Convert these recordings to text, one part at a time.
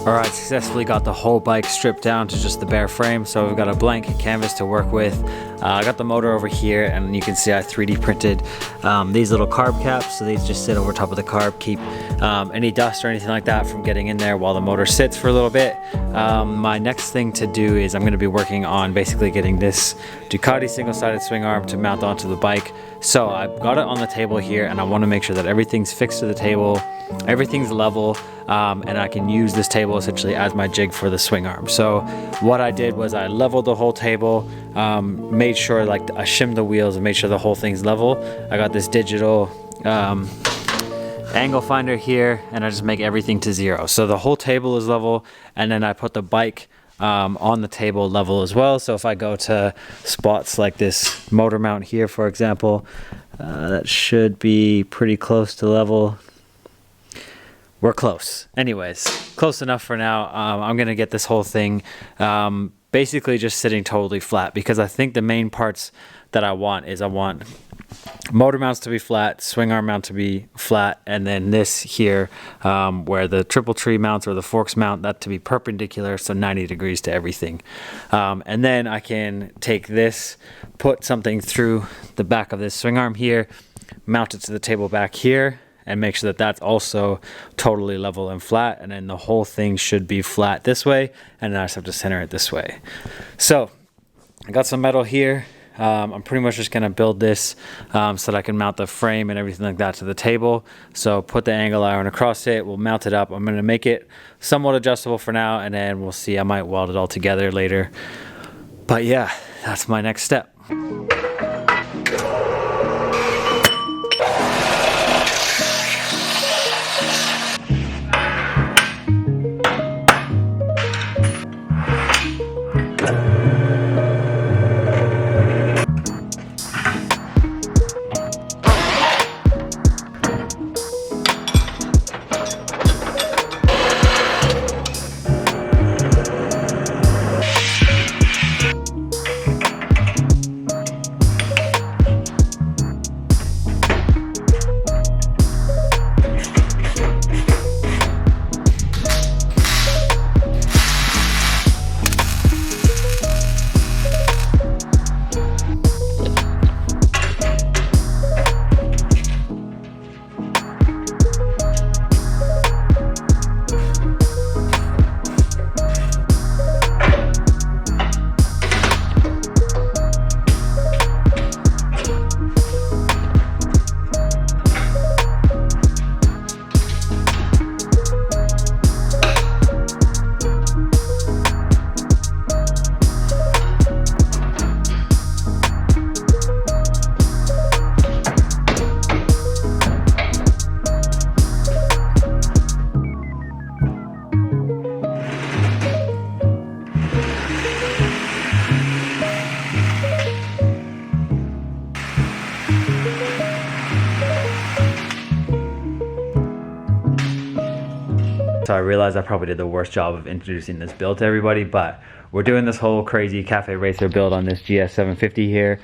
Alright, successfully got the whole bike stripped down to just the bare frame, so we've got a blank canvas to work with. I got the motor over here, and you can see I 3D printed these little carb caps, so these just sit over top of the carb, keep any dust or anything like that from getting in there while the motor sits for a little bit. My next thing to do is I'm going to be working on basically getting this Ducati single-sided swing arm to mount onto the bike. So I've got it on the table here, and I want to make sure that everything's fixed to the table, everything's level, and I can use this table essentially as my jig for the swing arm. So what I did was I leveled the whole table, made sure like I shimmed the wheels and made sure the whole thing's level. I got this digital angle finder here, and I just make everything to 0. So the whole table is level, and then I put the bike on the table level as well. So if I go to spots like this motor mount here, for example, That should be pretty close to level. We're close. Anyways, close enough for now. I'm going to get this whole thing basically just sitting totally flat, because I think the main parts that I want motor mounts to be flat, swing arm mount to be flat, and then this here where the triple tree mounts or the forks mount, that to be perpendicular, so 90 degrees to everything. And then I can take this, put something through the back of this swing arm here, mount it to the table back here, and make sure that that's also totally level and flat, and then the whole thing should be flat this way, and then I just have to center it this way. So I got some metal here. I'm pretty much just gonna build this so that I can mount the frame and everything like that to the table. So put the angle iron across it, we'll mount it up. I'm gonna make it somewhat adjustable for now, and then we'll see. I might weld it all together later. But yeah, that's my next step. So I realized I probably did the worst job of introducing this build to everybody, but we're doing this whole crazy cafe racer build on this GS750 here.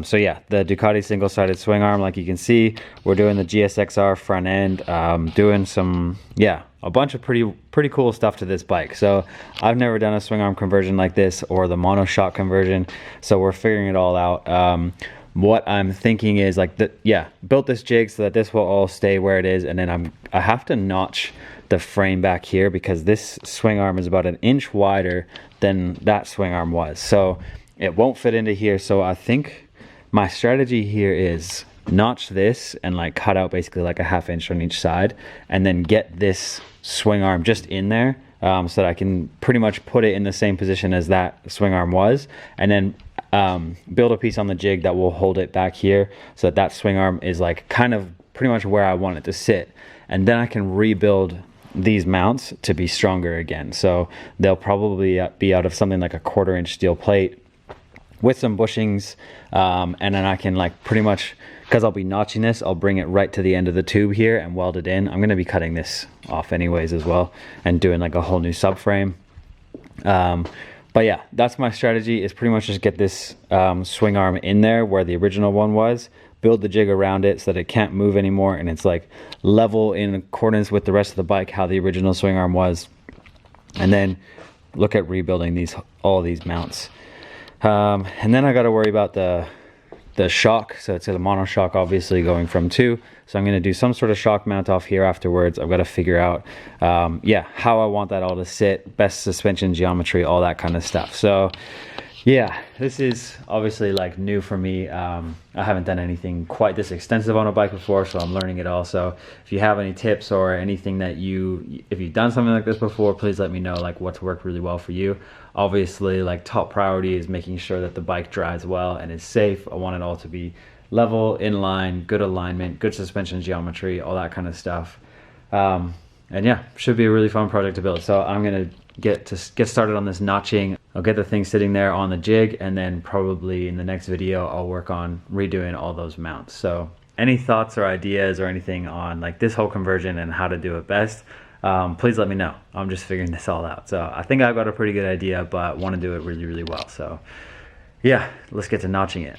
So yeah, the Ducati single-sided swing arm, like you can see. We're doing the GSXR front end, doing some, yeah, a bunch of pretty cool stuff to this bike. So I've never done a swing arm conversion like this, or the monoshock conversion, so we're figuring it all out. What I'm thinking is like, built this jig so that this will all stay where it is, and then I have to notch the frame back here because this swing arm is about 1 inch wider than that swing arm was, so it won't fit into here. So I think my strategy here is notch this and like cut out basically like a 1/2 inch on each side, and then get this swing arm just in there, so that I can pretty much put it in the same position as that swing arm was, and then build a piece on the jig that will hold it back here so that that swing arm is like kind of pretty much where I want it to sit, and then I can rebuild these mounts to be stronger again. So they'll probably be out of something like a 1/4 inch steel plate with some bushings, and then I can like pretty much, because I'll be notching this, I'll bring it right to the end of the tube here and weld it in. I'm going to be cutting this off anyways as well and doing like a whole new subframe. But yeah, that's my strategy, is pretty much just get this swing arm in there where the original one was, build the jig around it so that it can't move anymore, and it's like level in accordance with the rest of the bike how the original swing arm was, and then look at rebuilding all these mounts. And then I got to worry about the shock. So it's a monoshock, obviously going from 2, so I'm going to do some sort of shock mount off here afterwards. I've got to figure out how I want that all to sit, best suspension geometry, all that kind of stuff. So yeah, this is obviously like new for me. I haven't done anything quite this extensive on a bike before, so I'm learning it all. So if you have any tips or anything that if you've done something like this before, please let me know like what's worked really well for you. Obviously, like top priority is making sure that the bike drives well and is safe. I want it all to be level, in line, good alignment, good suspension geometry, all that kind of stuff. And yeah, should be a really fun project to build. So I'm gonna get started on this notching. I'll get the thing sitting there on the jig, and then probably in the next video I'll work on redoing all those mounts. So any thoughts or ideas or anything on like this whole conversion and how to do it best, please let me know. I'm just figuring this all out. So I think I've got a pretty good idea, but want to do it really, really well. So yeah, let's get to notching it.